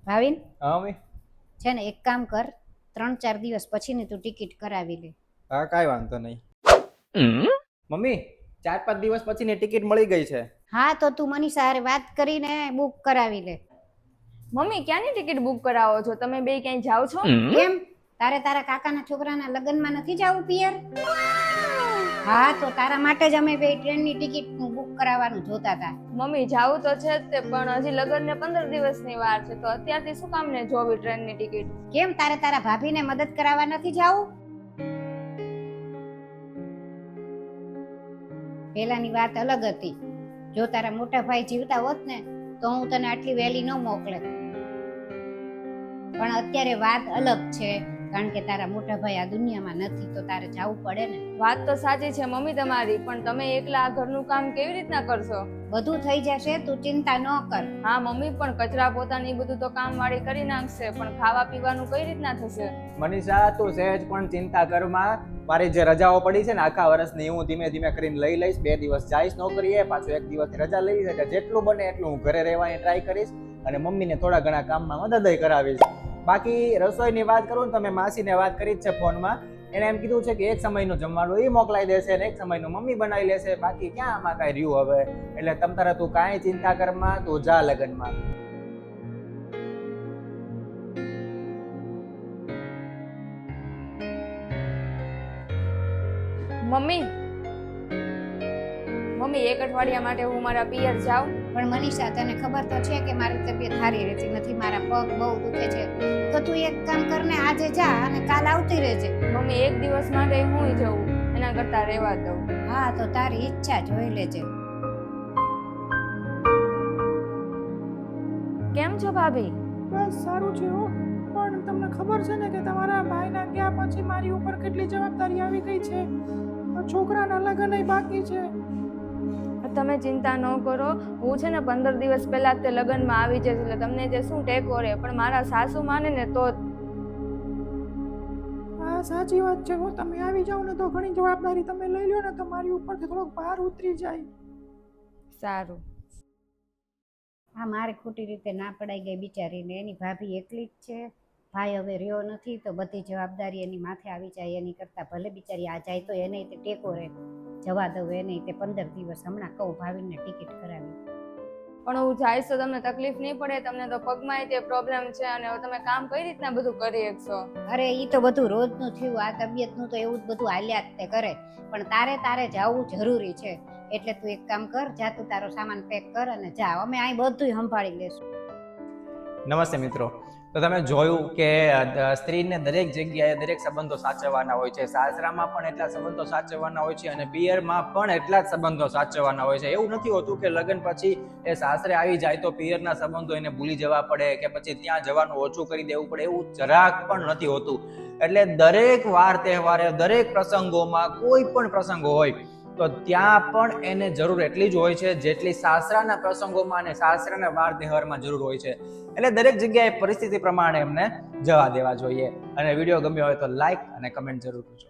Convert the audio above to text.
ભાવિન હા મમ્મી. છે ને એક કામ કર, 3-4 દિવસ પછીની તું ટિકિટ કરાવી લે. હા કાંઈ વાંધો નહીં. મમ્મી 4-5 દિવસ પછીની ટિકિટ મળી ગઈ છે. હા તો તું મનીષા હારે વાત કરીને બુક કરાવી લે. મમ્મી ક્યાંની ટિકિટ બુક કરાવો છો? તમે બે ક્યાંય જાઓ છો? કેમ તારે તારા કાકાના છોકરાના લગ્નમાં નથી જવું પિયર? હા તો તારા માટે જ અમે બે ટ્રેનની ટિકિટ બુક કરાવવાનું જોતા હતા. મમ્મી જાવું તો છે જ તે, પણ હજી લગ્નને 15 દિવસની વાર છે, તો અત્યારથી શું કામ ને જોવી ટ્રેનની ટિકિટ? કેમ તારે તારા ભાભીને મદદ કરાવવા નથી જવું? પેલાની વાત અલગ હતી. જો તારા મોટા ભાઈ જીવતા હોત ને તો હું તને આટલી વહેલી ન મોકલે. પણ અત્યારે વાત અલગ છે, કારણ કે તારા મોટા ભાઈ આ દુનિયામાં નથી તો તારે જવું પડે ને. વાત તો સાચી છે મમ્મી તમારી, પણ તમે એકલા આ ઘરનું કામ કેવી રીતના કરશો? બધું થઈ જશે, તું ચિંતા ન કર. હા મમ્મી, પણ કચરા પોતાની બધું તો કામ વાળી કરી નાખશે, પણ ખાવા પીવાનું કઈ રીતના થશે? મનીષા તું સહેજ પણ ચિંતા કરમાં. મારી જે રજાઓ પડી છે ને આખા વર્ષની હું ધીમે ધીમે કરીને લઈ લઈશ. 2 દિવસ જઈશ નોકરીએ, પાછો 1 દિવસની રજા લઈશ, એટલે જેટલું બને એટલું હું ઘરે રહેવાની ટ્રાય કરીશ અને મમ્મીને થોડા ઘણા કામમાં મદદ કરાવીશ. બાકી રસોઈની વાત કરું ને તો મેં માસીને વાત કરી જ છે ફોનમાં. એને એમ કીધું છે કે એક સમયનું જમવાનું એ મોકલાઈ દેશે ને એક સમયનું મમ્મી બનાવી લેશે. બાકી ક્યાં આમાં કાંઈ રહ્યું હવે. એટલે તમ તારે તું કાંઈ ચિંતા કરમાં, તું જા લગનમાં. મમ્મી મમ્મી 1 અઠવાડિયા માટે હું મારા પિયર જાઉં? પણ મનીષા તને ખબર તો છે કે મારી તબિયત સારી રહેતી નથી, મારા પગ બહુ દુખે છે. તો તું એક કામ કરને, આજે જા અને કાલ આવતી રહેજે. મમ્મી 1 દિવસ માટે હું જઉં, એના કરતા રહેવા દઉં. હા તો તારી ઈચ્છા જોઈ લેજે. કેમ છો ભાભી? બસ સારું છે હો, પણ તમને ખબર છે ને કે તમારા ભાઈના ગયા પછી મારી ઉપર કેટલી જવાબદારી આવી ગઈ છે. છોકરાના લગ્ન બાકી છે. તમે ચિંતા ન કરો, હું છે ને 15 દિવસ પહેલા તે લગ્નમાં આવી જઈશ, એટલે તમને જે શું ટેકો રહે, પણ મારા સાસુ માને ને તો. હા સાચી વાત છે હો, તમે આવી જાઓ ને તો ઘણી જવાબદારી તમે લઈ લો ને તો મારી ઉપરથી થોડોક ભાર ઉતરી જાય. સારું. હા મારે ખોટી રીતે ના પડાઈ ગઈ બિચારીને. એની ભાભી એકલી જ છે, ભાઈ હવે રહ્યો નથી, તો બધી જવાબદારી એની માથે આવી જાય. એની કરતાં ભલે બિચારી આ જાય તો એને તે ટેકો રહે. જવા દઉં એને તે 15 દિવસ. હમણાં કહું ભાવિનને ટિકિટ કરાવી. પણ હું જઈશ તો તમને તકલીફ નહીં પડે? તમને તો પગમાં તે પ્રોબ્લેમ છે, અને હવે તમે કામ કઈ રીતના બધું કરી શકશો? અરે ઈ તો બધું રોજનું થયું, આ તબિયતનું તો એવું જ બધું હાલ્યા જ તે કરે. પણ તારે જવું જરૂરી છે, એટલે તું એક કામ કર, જા તું તારો સામાન પેક કર અને જા. અમે અહીં બધું સંભાળી લેશું. નમસ્તે મિત્રો. તો તમે જોયું કે સ્ત્રીને દરેક જગ્યાએ દરેક સંબંધો સાચવવાના હોય છે. સાસરામાં પણ એટલા સંબંધો સાચવવાના હોય છે અને પિયરમાં પણ એટલા જ સંબંધો સાચવવાના હોય છે. એવું નથી હોતું કે લગ્ન પછી એ સાસરે આવી જાય તો પિયરના સંબંધો એને ભૂલી જવા પડે કે પછી ત્યાં જવાનું ઓછું કરી દેવું પડે. એવું જરાક પણ નથી હોતું. એટલે દરેક વાર તહેવારે, દરેક પ્રસંગોમાં, કોઈ પણ પ્રસંગો હોય તો ત્યાં પણ એને જરૂર એટલી જ હોય છે જેટલી સાસરાના પ્રસંગોમાં અને સાસરાના વાર તહેવારમાં જરૂર હોય છે. એટલે દરેક જગ્યાએ પરિસ્થિતિ પ્રમાણે એમને જવા દેવા જોઈએ. અને વિડીયો ગમ્યો હોય તો લાઈક અને કમેન્ટ જરૂર કરજો.